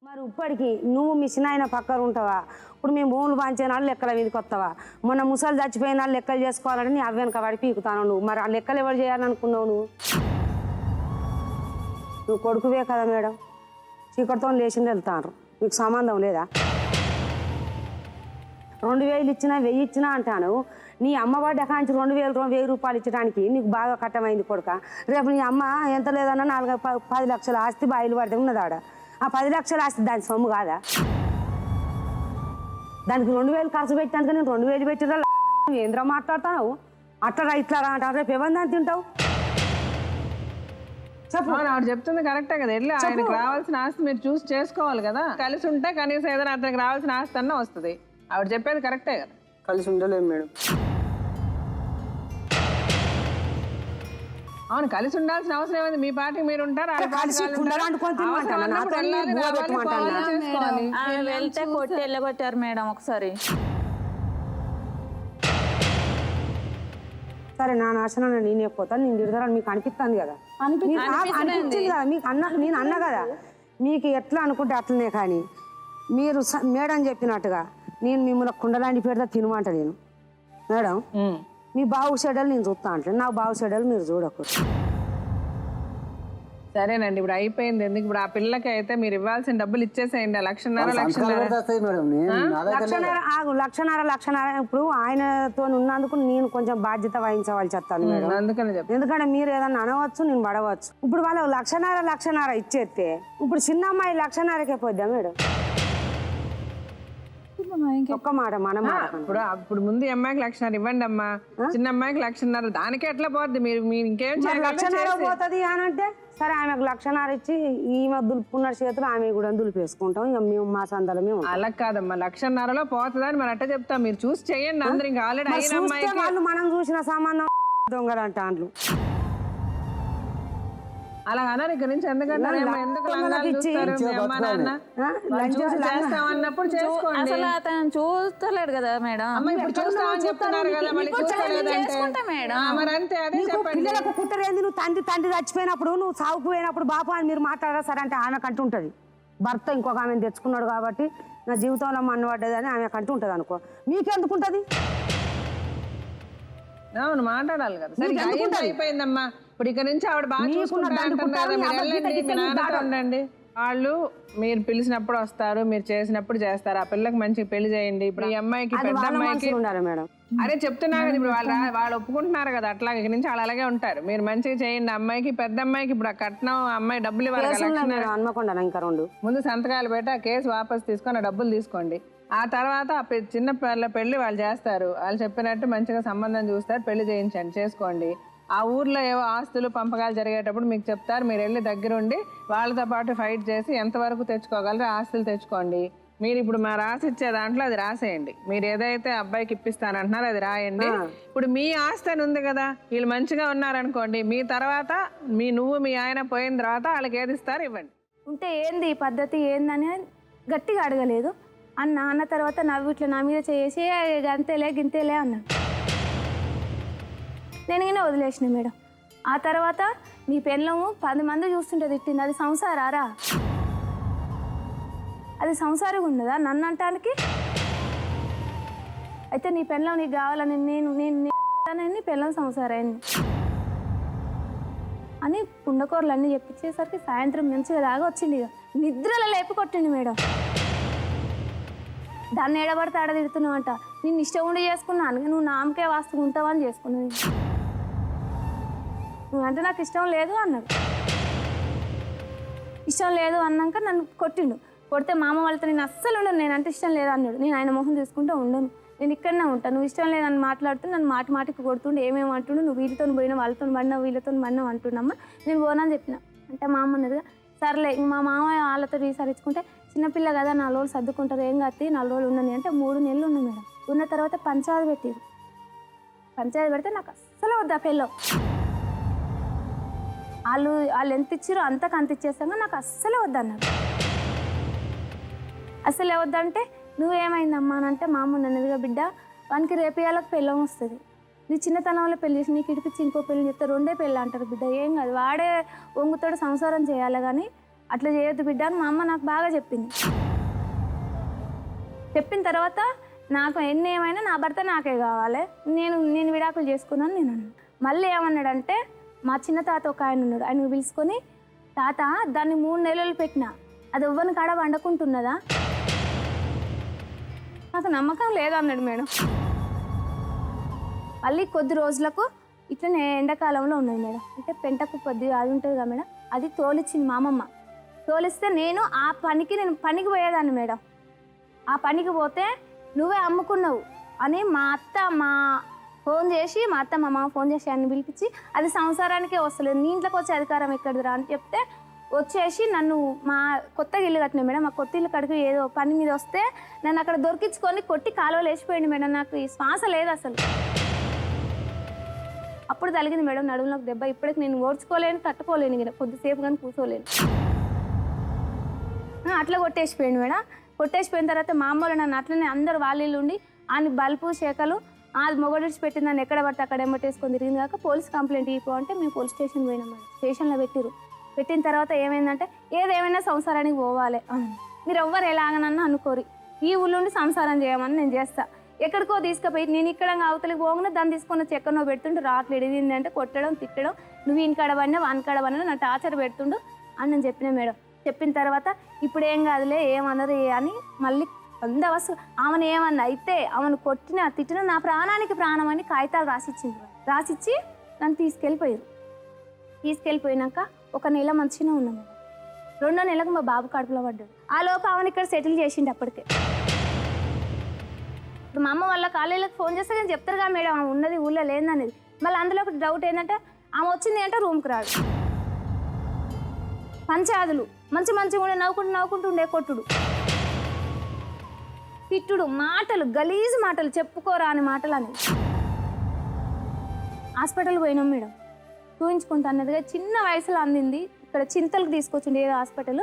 మరి ఇప్పటికి నువ్వు మీ చిన్న పక్కన ఉంటావా? ఇప్పుడు మేము భూములు పంచిన వాళ్ళు లెక్కల మీదకి వస్తావా? మొన్న ముసలు చచ్చిపోయిన వాళ్ళు లెక్కలు చేసుకోవాలని నీ అవ్వెనక వాడి పీకుతాను నువ్వు. మరి ఆ లెక్కలు ఎవరు చేయాలనుకున్నావు? నువ్వు కొడుకువే కదా మేడం, చీకటితో లేచింది వెళ్తాను. మీకు సంబంధం లేదా? 2000 ఇచ్చినా 1000 ఇచ్చినా అంటాను. నీ అమ్మ పడ్డ కాంచి 1000 రూపాయలు ఇచ్చడానికి నీకు బాగా కట్టమైంది కొడుక. రేపు నీ అమ్మ ఎంత లేదన్నా 10 లక్షల ఆస్తి బాయిలు పడితే ఉన్నదాడ. ఆ 10 లక్షల ఆస్తి దాని సొమ్ము కాదా? దానికి 2000 ఖర్చు పెట్టాను. నేను 2000 పెట్టిరా ఏంద్రా మాట్లాడతావు? అట్లా ఇట్లా అంటాను. రేపు ఎవరిని తింటావు చెప్పు. ఆవిడ చెప్తుంది కరెక్టే కదా. వెళ్ళి ఆయనకు రావాల్సిన ఆస్తి మీరు చూసి చేసుకోవాలి కదా. కలిసి ఉంటే కనీసం ఏదైనా అతనికి రావాల్సిన ఆస్తి అన్న వస్తుంది. ఆవిడ చెప్పేది కరెక్టే కదా. కలిసి ఉండలేము మేడం. అవును, కలిసి ఉండాల్సిన అవసరం ఏమైంది? మీ పార్టీకి మీరు ఉంటారు, వెళ్తే కొట్టి వెళ్ళగొట్టారు మేడం ఒకసారి. సరే నా నాశనం నేను చెప్పిపోతాను. నేను తిడతాను మీకు అనిపిస్తుంది కదా, అనిపించింది కదా మీకు నేను అన్నా కదా. మీకు ఎట్లా అనుకుంటే అట్లనే. కానీ మీరు మేడం చెప్పినట్టుగా నేను మిమ్మల్ని కుండలాంటి పెడితే తినమంట. నేను మేడం మీ బావు చెడ్డలు నేను చూస్తా అంటే నా బావు చెడ్డలు మీరు చూడకూడదు. సరేనండి, ఇప్పుడు అయిపోయింది. ఎందుకు ఇప్పుడు ఆ పిల్లకి అయితే మీరు ఇవ్వాల్సిన డబ్బులు ఇచ్చేసేయండి. 1,00,000 ఇప్పుడు ఆయనతో ఉన్నందుకు నేను కొంచెం బాధ్యత వహించవలసి చెప్తాను మేడం. అందుకని చెప్పి ఎందుకంటే మీరు ఏదన్నా అనవచ్చు, నేను పడవచ్చు. ఇప్పుడు వాళ్ళకి 1,00,000 ఇచ్చేస్తే ఇప్పుడు చిన్న అమ్మాయి 1,00,000కే పోద్దా మేడం? ఒక్క మాట మన మాట. ఇప్పుడు ముందు అమ్మాయికి 1,00,000 ఇవ్వండి అమ్మా, చిన్న అమ్మాయికి 1,00,000. దానికి ఎట్లా పోద్ది? మీరు ఇంకేం 1,00,000 పోతుంది అని అంటే సరే ఆమెకు 1,00,000 ఇచ్చి ఈమె దులుపుకున్న చేతులు ఆమె కూడా దులిపేసుకుంటాం. ఇక మేము మా సందలో మేము అలా కాదమ్మా, 1,00,000లో పోతుందని మరి అట్ట చెప్తాం. మీరు చూసి చెయ్యండి. అందరు ఇంకా ఆల్రెడీ అయిన అమ్మాయికి వాళ్ళు మనం చూసిన సంబంధం దొంగలంట అంట్లు అలా అన్నారు. ఇక్కడ నుంచి ఎందుకంటే చేస్తామన్నప్పుడు చేసుకోండి. అసలు అతను చూస్తలేడు కదా మేడం. ఇప్పుడు చూస్తామని చెప్తున్నారు కదా, మళ్ళీ చేసుకుంటా మేడం. మరి అంతే, అదే చెప్పండి. పిల్లలకు కుట్టరేంది? నువ్వు తండ్రి చచ్చిపోయినప్పుడు నువ్వు సాగుకు పోయినప్పుడు బాపు అని మీరు మాట్లాడారా సరే అంటే ఆమెకు అంటుంటది. భర్త ఇంకొక ఆమెను తెచ్చుకున్నాడు కాబట్టి నా జీవితంలో మన్నపడ్డది అని ఆమెకు అంటుంటది అనుకో. మీకెందుకుంటది? అవును, మాట్లాడాలి కదా. సరే అయిపోయిందమ్మా. ఇప్పుడు ఇక్కడ నుంచి ఆవిడ బాగా చూసుకుంటారండి. వాళ్ళు మీరు పిలిచినప్పుడు వస్తారు, మీరు చేసినప్పుడు చేస్తారు. ఆ పిల్లకి మంచిగా పెళ్లి చేయండి. ఇప్పుడు ఈ అమ్మాయికి పెద్ద అమ్మాయికి అరే చెప్తున్నా కదా, ఇప్పుడు వాళ్ళు ఒప్పుకుంటున్నారు కదా. అట్లా ఇక్కడ నుంచి వాళ్ళు అలాగే ఉంటారు. మీరు మంచిగా చేయండి అమ్మాయికి, పెద్ద అమ్మాయికి. ఇప్పుడు ఆ కట్నం అమ్మాయి డబ్బులు ఇవ్వాలి. ముందు సంతకాలు పెట్టి ఆ కేసు వాపస్ తీసుకొని ఆ డబ్బులు తీసుకోండి. ఆ తర్వాత ఆ చిన్న పిల్లల పెళ్లి వాళ్ళు చేస్తారు. వాళ్ళు చెప్పినట్టు మంచిగా సంబంధం చూస్తారు, పెళ్లి చేయించండి, చేసుకోండి. ఆ ఊర్లో ఏవో ఆస్తులు పంపకాలు జరిగేటప్పుడు మీకు చెప్తారు. మీరు వెళ్ళి దగ్గరుండి వాళ్ళతో పాటు ఫైట్ చేసి ఎంతవరకు తెచ్చుకోగలరో ఆస్తులు తెచ్చుకోండి. మీరు ఇప్పుడు మా రాసి ఇచ్చే దాంట్లో అది రాసేయండి. మీరు ఏదైతే అబ్బాయికి ఇప్పిస్తానంటున్నారో అది రాయండి. ఇప్పుడు మీ ఆస్తి అని ఉంది కదా, వీళ్ళు మంచిగా ఉన్నారనుకోండి, మీ తర్వాత నువ్వు మీ ఆయన పోయిన తర్వాత వాళ్ళకి ఏది ఇస్తారు ఇవ్వండి. ఉంటే ఏంది ఈ పద్ధతి ఏందని గట్టిగా అడగలేదు. అన్న తర్వాత నవ్వు ఇట్లా నా మీద చేసి గంతేలే గింతేలే అన్నాడు. నేను ఈయన వదిలేసిన మేడం. ఆ తర్వాత నీ పెళ్ళము 10 మంది చూస్తుంటే తిట్టింది. అది సంసారారా? అది సంసారం ఉన్నదా నన్ను అంటానికి? అయితే నీ పెళ్ళం నీకు కావాలని నేను పెళ్ళం సంసారాన్ని అని కుండకూరలు అన్నీ చెప్పించేసరికి సాయంత్రం మంచిగా దాగా వచ్చింది. ఇక నిద్రలో లేపి కొట్టింది మేడం. దాన్ని ఏడబడితే ఆడ తిడుతున్నావంట. నేను ఇష్టం ఉండి చేసుకున్నాను, నువ్వు నామకే వాస్తు ఉంటావని చేసుకున్నాను. నువ్వంటే నాకు ఇష్టం లేదు అన్నాడు. ఇష్టం లేదు అన్నాక నన్ను కొట్టిండు. కొడితే మామ వాళ్ళతో నేను అస్సలు ఉండను, నేనంటే ఇష్టం లేదు అన్నాడు. నేను ఆయన మొహం చూసుకుంటూ ఉండను, నేను ఇక్కడనే ఉంటాను. నువ్వు ఇష్టం లేదని మాట్లాడుతూ నన్ను మాటికి కొడుతుండే. ఏమేమి అంటుండు, నువ్వు వీళ్ళతో పోయినా వాళ్ళతో పడినావు వీళ్ళతో పడినావు అంటున్నామ్మా. నేను పోనని చెప్పిన. అంటే మా అమ్మ అన్నదిగా సర్లే మా మామ వాళ్ళతో రీసరించుకుంటే చిన్నపిల్ల కదా 4 రోజులు సర్దుకుంటారు, ఏం కత్తి 4 రోజులు ఉన్నది అంటే 3 నెలలు ఉన్నాయి మేడం. ఉన్న తర్వాత పంచాయతీ పెట్టారు. పంచాయతీ పెడితే నాకు అస్సలు వద్దు ఆ పెళ్ళం. వాళ్ళు ఎంత ఇచ్చారో అంతకు అంత ఇచ్చేస్తాగా నాకు అస్సలే వద్దన్నారు. అస్సలే వద్దంటే నువ్వేమైందమ్మా అని అంటే మా అమ్మ అన్నదిగా బిడ్డ వానికి రేపు ఏళ్ళకి పెళ్ళం వస్తుంది, నీ చిన్నతనంలో పెళ్లి చేసి నీకు ఇడిపించి ఇంకో పెళ్ళి చెప్తే 2 పెళ్ళి అంటారు బిడ్డ. ఏం కాదు, వాడే వంగుతాడు సంసారం చేయాలి కానీ అట్లా చేయొద్దు బిడ్డ అని మా అమ్మ నాకు బాగా చెప్పింది. చెప్పిన తర్వాత నాకు ఎన్ని ఏమైనా నా భర్త నాకే కావాలి, నేను విడాకులు చేసుకున్నాను నేను అన్నాను. మళ్ళీ ఏమన్నాడంటే మా చిన్న తాత ఒక ఆయన ఉన్నాడు, ఆయన పిలుచుకొని తాత దాన్ని 3 నెలలు పెట్టినా అది ఎవ్వని కాడ వండుకుంటున్నదా, నాకు నమ్మకం లేదన్నాడు మేడం. మళ్ళీ కొద్ది రోజులకు ఇట్లనే ఎండాకాలంలో ఉన్నది మేడం, అంటే పెంటకు కొద్దిగా అది ఉంటుంది కదా మేడం, అది తోలిచ్చింది మా అమ్మమ్మ. తోలిస్తే నేను పనికి పోయేదాన్ని మేడం. ఆ పనికి పోతే నువ్వే అమ్ముకున్నావు అని మా అత్త మా మామ ఫోన్ చేసి ఆయన పిలిపించి అది సంసారానికే వస్తలేదు, నీ ఇంట్లోకి వచ్చే అధికారం ఎక్కడిదిరా అని చెప్తే వచ్చేసి నన్ను మా కొత్తగా ఇల్లు కట్టినా మేడం, మా కొత్త ఇల్లు కడిగి ఏదో పని మీద వస్తే నన్ను అక్కడ దొరికించుకొని కొట్టి కాలువలు వేసిపోయింది మేడం. నాకు ఈ శ్వాస లేదు అసలు. అప్పుడు తగిలింది మేడం నడుములకు దెబ్బ. ఇప్పటికి నేను ఓడ్చుకోలేను, తట్టుకోలేను, ఇక కొద్దిసేపు కానీ కూర్చోలేను. అట్లా కొట్టేసిపోయింది మేడం. కొట్టేసిపోయిన తర్వాత మా అమ్మలు నన్ను అట్లనే అందరు వాళ్ళు ఉండి ఆయన బల్పు శేఖలు అది మొగడిచి పెట్టింది, నన్ను ఎక్కడ పడితే అక్కడ ఎమ్మటేసుకొని తిరిగింది కాక పోలీస్ కంప్లైంట్ ఇవ్వు అంటే మేము పోలీస్ స్టేషన్ పోయినాం మేడం. స్టేషన్లో పెట్టిన తర్వాత ఏమైందంటే ఏదేమైనా సంసారానికి పోవాలి, మీరు ఎవ్వరు ఎలాగనన్నా అనుకోరి, ఈ ఊళ్ళో సంసారం చేయమని నేను చేస్తా, ఎక్కడికో తీసుకుపోయి నేను ఇక్కడ అవతలికి పోకుండా దాన్ని తీసుకొని వచ్చి ఎక్కడో పెడుతుంటే రావట్లేదు, ఇది అంటే కొట్టడం తిట్టడం, నువ్వు ఈయనకాడ పడినా వానికాడ పడినా నా టార్చర్ పెడుతుండు అని నేను చెప్పిన మేడం. చెప్పిన తర్వాత ఇప్పుడు ఏం కాదులే ఏమన్నది అని మళ్ళీ అందవస్తు ఆమెను ఏమన్నా అయితే ఆమెను కొట్టినా తిట్టినా నా ప్రాణానికి ప్రాణం అని కాగితాలు రాసిచ్చి నన్ను తీసుకెళ్ళిపోయినాక 1 నెల మంచిగా ఉన్నాము. 2వ నెలకు మా బాబు కడుపులో పడ్డాడు. ఆ లోపు ఆమెను ఇక్కడ సెటిల్ చేసిండు. అప్పటికే ఇప్పుడు మా అమ్మ వాళ్ళ కాలేజీలకు ఫోన్ చేస్తే నేను చెప్తారు కదా మేడం ఆమె ఉన్నది ఊళ్ళో లేదనేది. మళ్ళీ అందులో ఒక డౌట్ ఏంటంటే ఆమె వచ్చింది అంటే రూమ్కి రాడు, పంచాదులు మంచిగా ఉండే నవ్వుకుంటూ ఉండే కొట్టుడు తిట్టుడు మాటలు గలీజ్ మాటలు చెప్పుకోరాని మాటలు అనేది. హాస్పిటల్ పోయినాం మేడం, చూపించుకుంటా అన్నదిగా చిన్న వయసులో అందింది. ఇక్కడ చింతలకు తీసుకొచ్చింది ఏదో హాస్పిటల్,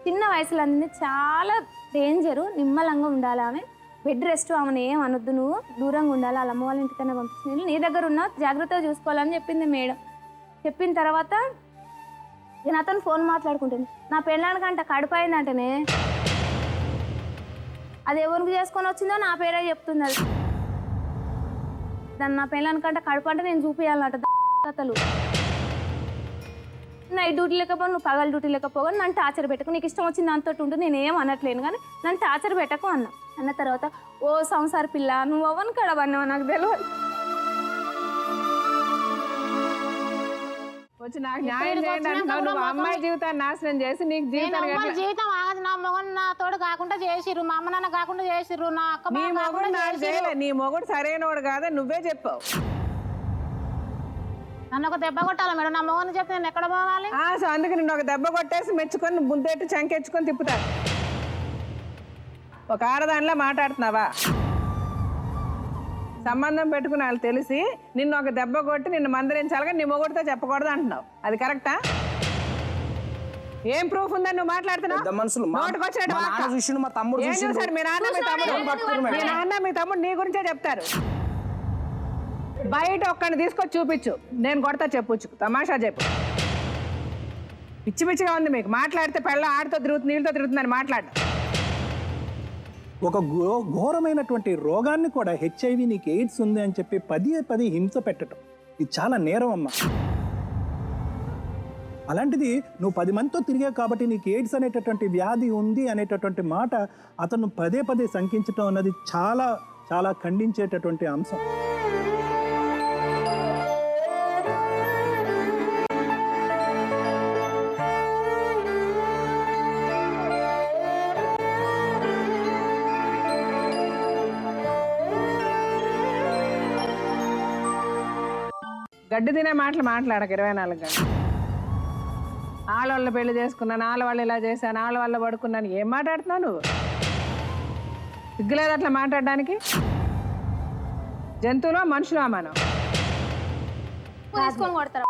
చిన్న వయసులో అందింది. చాలా డేంజరు, నిమ్మలంగా ఉండాలి ఆమె, బెడ్ రెస్ట్, ఆమెను ఏం అనొద్దు, నువ్వు దూరంగా ఉండాలి, వాళ్ళ అమ్మ వాళ్ళ ఇంటికన్నా పంపించింది, నీ దగ్గర ఉన్న జాగ్రత్తగా చూసుకోవాలని చెప్పింది మేడం. చెప్పిన తర్వాత నేను అతను ఫోన్ మాట్లాడుకుంటుంది, నా పెళ్ళానికంట కడుపైందంటేనే అది ఎవరికి చేసుకొని వచ్చిందో నా పేరే చెప్తుంది. అది దాన్ని నా పెళ్ళానికంట కడుపు అంటే నేను చూపించాలన్నట కథలు. నైట్ డ్యూటీ లేకపోతే నువ్వు పగల డ్యూటీ లేకపోగా నన్ను టార్చర్ పెట్టకు, నీకు ఇష్టం వచ్చింది దాంతో ఉంటే నేను ఏం అనట్లేను కానీ నన్ను టార్చర్ పెట్టకు అన్న తర్వాత ఓ సంసార పిల్ల నువ్వు అవ్వను కడవన్నావు నాకు తెలియదు. వచ్చి నాకు న్యాయం చేయండి అంటున్నావు, నువ్వు అమ్మాయి జీవితాన్ని నాశనం చేసి నీకు జీవితం ఆగదు. నా మొగడు నా తోడు కాకుండా చేసిర్రు, మా అమ్మ నాన్న కాకుండా చేసిర్రు, నా అక్క నీ మొగుడు నాకు చేయలే, నీ మొగుడు సరైనవాడు కాదని నువ్వే చెప్పావు. నన్ను ఒక దెబ్బ కొట్టాలి మేడం, నా మొగని చెప్తే నేను ఎక్కడ పోవాలి? సో అందుకే నిన్ను ఒక దెబ్బ కొట్టేసి మెచ్చుకొని బుద్ధెట్టు చంకెచ్చుకొని తిప్పుతారు. ఒక ఆడదానిలా మాట్లాడుతున్నావా? సంబంధం పెట్టుకుని వాళ్ళు తెలిసి నిన్ను ఒక దెబ్బ కొట్టి నిన్ను మందరించాలిగా నీ మొగుడితో చెప్పకూడదు అంటున్నావు, అది కరెక్టా? ఏం ప్రూఫ్ ఉందని నువ్వు మాట్లాడుతున్నావు? మీ నాన్న మీ తమ్ముడు నీ గురించే చెప్తారు. బయట ఒక్కడిని తీసుకొచ్చి చూపించు, నేను కొడతా చెప్పొచ్చు, తమాషా చెప్పు. పిచ్చి పిచ్చిగా ఉంది మీకు, మాట్లాడితే పెళ్ళ ఆడితో తిరుగుతుంది నీళ్ళతో తిరుగుతుందని మాట్లాడు. ఒక ఘోరమైనటువంటి రోగాన్ని కూడా HIV నీకు ఎయిడ్స్ ఉంది అని చెప్పి 10 హింస పెట్టడం ఇది చాలా నేరం అమ్మా. అలాంటిది నువ్వు 10 మందితో తిరిగావు కాబట్టి నీకు ఎయిడ్స్ అనేటటువంటి వ్యాధి ఉంది అనేటటువంటి మాట అతను 10 శంకించడం అన్నది చాలా చాలా ఖండించేటటువంటి అంశం. గడ్డి తినే మాటలు మాట్లాడక 24 గంటలు. ఆళ్ళ పెళ్లి చేసుకున్నాను, ఆళ్ళ ఇలా చేశాను, ఆళ్ళ పడుకున్నాను, ఏం మాట్లాడుతున్నావు నువ్వు? సిగ్గులేదు అట్లా మాట్లాడడానికి? జంతువులో మనుషులా మనం? తీసుకొని కొడతారా?